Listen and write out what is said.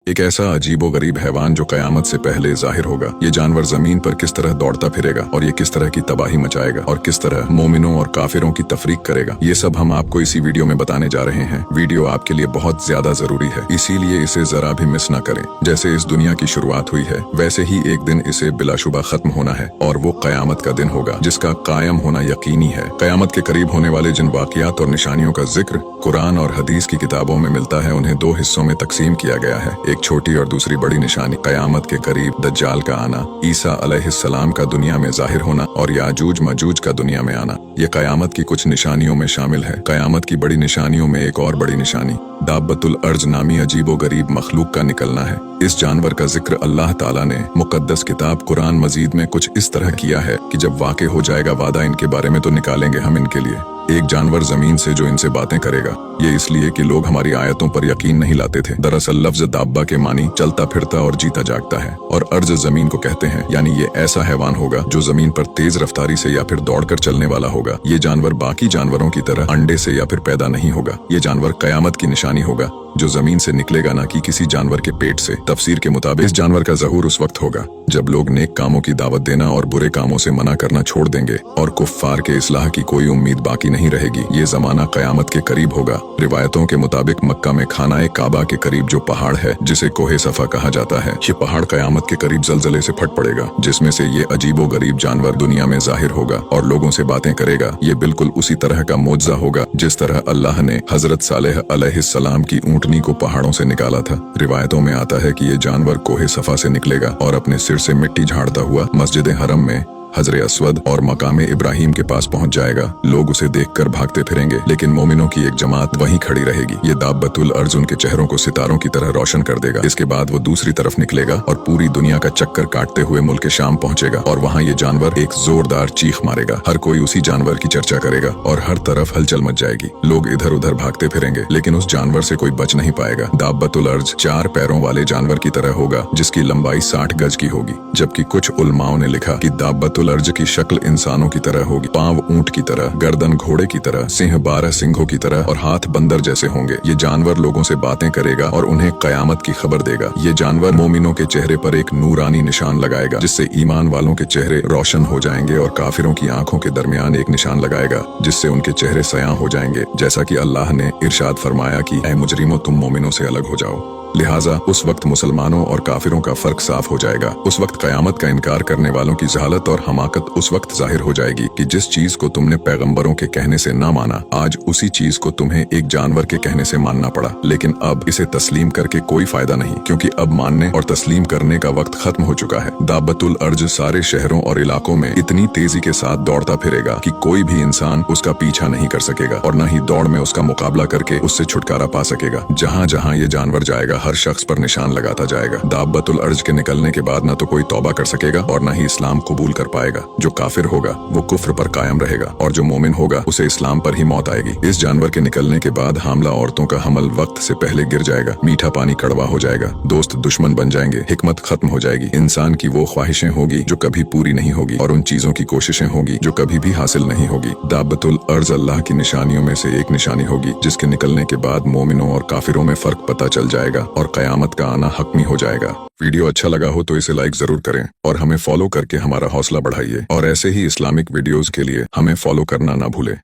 एक ऐसा अजीबोगरीब हैवान जो कयामत से पहले जाहिर होगा। ये जानवर जमीन पर किस तरह दौड़ता फिरेगा और ये किस तरह की तबाही मचाएगा और किस तरह मोमिनों और काफिरों की तफरीक करेगा, ये सब हम आपको इसी वीडियो में बताने जा रहे हैं। वीडियो आपके लिए बहुत ज्यादा जरूरी है, इसीलिए इसे जरा भी मिस ना करें। जैसे इस दुनिया की शुरुआत हुई है, वैसे ही एक दिन इसे बिलाशुबा खत्म होना है और वो कयामत का दिन होगा जिसका कायम होना यकीनी है। कयामत के करीब होने वाले जिन वाकयात और निशानियों का जिक्र कुरान और हदीस की किताबों में मिलता है, उन्हें दो हिस्सों में तकसीम किया गया है। एक छोटी और दूसरी बड़ी निशानी कयामत के करीब दज्जाल का आना, ईसा अलैहिस्सलाम का दुनिया में जाहिर होना और याजूज मजूज का दुनिया में आना। ये कयामत की कुछ निशानियों में शामिल है। कयामत की बड़ी निशानियों में एक और बड़ी निशानी दाब्बतुल अर्ज नामी अजीबो गरीब मखलूक का निकलना है। इस जानवर का जिक्र अल्लाह ताला ने मुकद्दस किताब कुरान मजीद में कुछ इस तरह किया है कि जब वाक़े हो जाएगा वादा इनके बारे में तो निकालेंगे हम इनके लिए एक जानवर जमीन से जो इनसे बातें करेगा। ये इसलिए कि लोग हमारी आयतों पर यकीन नहीं लाते थे। दरअसल लफ्ज दाब्बा के मानी चलता फिरता और जीता जागता है और अर्ज जमीन को कहते हैं, यानी ये ऐसा हैवान होगा जो जमीन पर तेज रफ्तारी से या फिर दौड़कर चलने वाला होगा। ये जानवर बाकी जानवरों की तरह अंडे से या फिर पैदा नहीं होगा। ये जानवर कयामत की निशानी होगा जो जमीन से निकलेगा, ना कि किसी जानवर के पेट से। तफसीर के मुताबिक इस जानवर का ज़हूर उस वक्त होगा जब लोग नेक कामों की दावत देना और बुरे कामों से मना करना छोड़ देंगे और कुफ्फार के इस्लाह की कोई उम्मीद बाकी नहीं रहेगी। ये जमाना कयामत के करीब होगा। रिवायतों के मुताबिक मक्का में खानाए काबा के करीब जो पहाड़ है, जिसे कोहे सफा कहा जाता है, ये पहाड़ कयामत के करीब जलजले से फट पड़ेगा, जिसमें से ये अजीबो गरीब जानवर दुनिया में जाहिर होगा और लोगों से बातें करेगा। ये बिल्कुल उसी तरह का मोज़ा होगा जिस तरह अल्लाह ने हजरत सालेह अलैहिस्सलाम की ऊँटनी को पहाड़ों से निकाला था। रिवायतों में आता है कि ये जानवर कोहे सफा से निकलेगा और अपने सिर से मिट्टी झाड़ता हुआ मस्जिद हरम में हजरे अस्वद और मकामे इब्राहिम के पास पहुंच जाएगा। लोग उसे देखकर भागते फिरेंगे, लेकिन मोमिनों की एक जमात वहीं खड़ी रहेगी। ये दाब्बतुल अर्ज उनके चेहरों को सितारों की तरह रोशन कर देगा। इसके बाद वो दूसरी तरफ निकलेगा और पूरी दुनिया का चक्कर काटते हुए मुल्क शाम पहुंचेगा और वहाँ ये जानवर एक जोरदार चीख मारेगा। हर कोई उसी जानवर की चर्चा करेगा और हर तरफ हलचल मच जाएगी। लोग इधर उधर भागते फिरेंगे, लेकिन उस जानवर से कोई बच नहीं पाएगा। दाब्बतुल अर्ज 4 पैरों वाले जानवर की तरह होगा जिसकी लंबाई 60 गज की होगी, जबकि कुछ उलमाओं ने लिखा कि दाब्बतुल अर्ज की शक्ल इंसानों की तरह होगी, पांव ऊंट की तरह, गर्दन घोड़े की तरह, सिंह 12 सिंहों की तरह और हाथ बंदर जैसे होंगे। ये जानवर लोगों से बातें करेगा और उन्हें कयामत की खबर देगा। ये जानवर मोमिनों के चेहरे पर एक नूरानी निशान लगाएगा जिससे ईमान वालों के चेहरे रोशन हो जाएंगे और काफिरों की आंखों के दरमियान एक निशान लगाएगा जिससे उनके चेहरे सयां हो जाएंगे, जैसा कि अल्लाह ने इरशाद फरमाया कि ऐ मुजरिमों, तुम मोमिनों से अलग हो जाओ। लिहाजा उस वक्त मुसलमानों और काफिरों का फर्क साफ हो जाएगा। उस वक्त कयामत का इनकार करने वालों की जहालत और हमाकत उस वक्त जाहिर हो जाएगी कि जिस चीज को तुमने पैगंबरों के कहने से ना माना, आज उसी चीज को तुम्हें एक जानवर के कहने से मानना पड़ा। लेकिन अब इसे तस्लीम करके कोई फायदा नहीं, क्योंकि अब मानने और तस्लीम करने का वक्त खत्म हो चुका है। दाब्बतुल अर्ज सारे शहरों और इलाकों में इतनी तेजी के साथ दौड़ता फिरेगा कि कोई भी इंसान उसका पीछा नहीं कर सकेगा और न ही दौड़ में उसका मुकाबला करके उससे छुटकारा पा सकेगा। जहाँ जहाँ ये जानवर जाएगा, हर शख्स पर निशान लगाता जाएगा। दाब्बतुल अर्ज के निकलने के बाद न तो कोई तौबा कर सकेगा और न ही इस्लाम कबूल कर पाएगा। जो काफिर होगा वो कुफ्र पर कायम रहेगा और जो मोमिन होगा उसे इस्लाम पर ही मौत आएगी। इस जानवर के निकलने के बाद हामला औरतों का हमल वक्त से पहले गिर जाएगा, मीठा पानी कड़वा हो जाएगा, दोस्त दुश्मन बन जाएंगे, हिकमत खत्म हो जाएगी। इंसान की वो ख्वाहिशें होगी जो कभी पूरी नहीं होगी और उन चीजों की कोशिशें होगी जो कभी भी हासिल नहीं होगी। दाब्बतुल अर्ज अल्लाह की निशानियों में से एक निशानी होगी जिसके निकलने के बाद मोमिनों और काफिरों में फर्क पता चल जाएगा और कयामत का आना हकमी हो जाएगा। वीडियो अच्छा लगा हो तो इसे लाइक जरूर करें और हमें फॉलो करके हमारा हौसला बढ़ाइए और ऐसे ही इस्लामिक वीडियोस के लिए हमें फॉलो करना ना भूलें।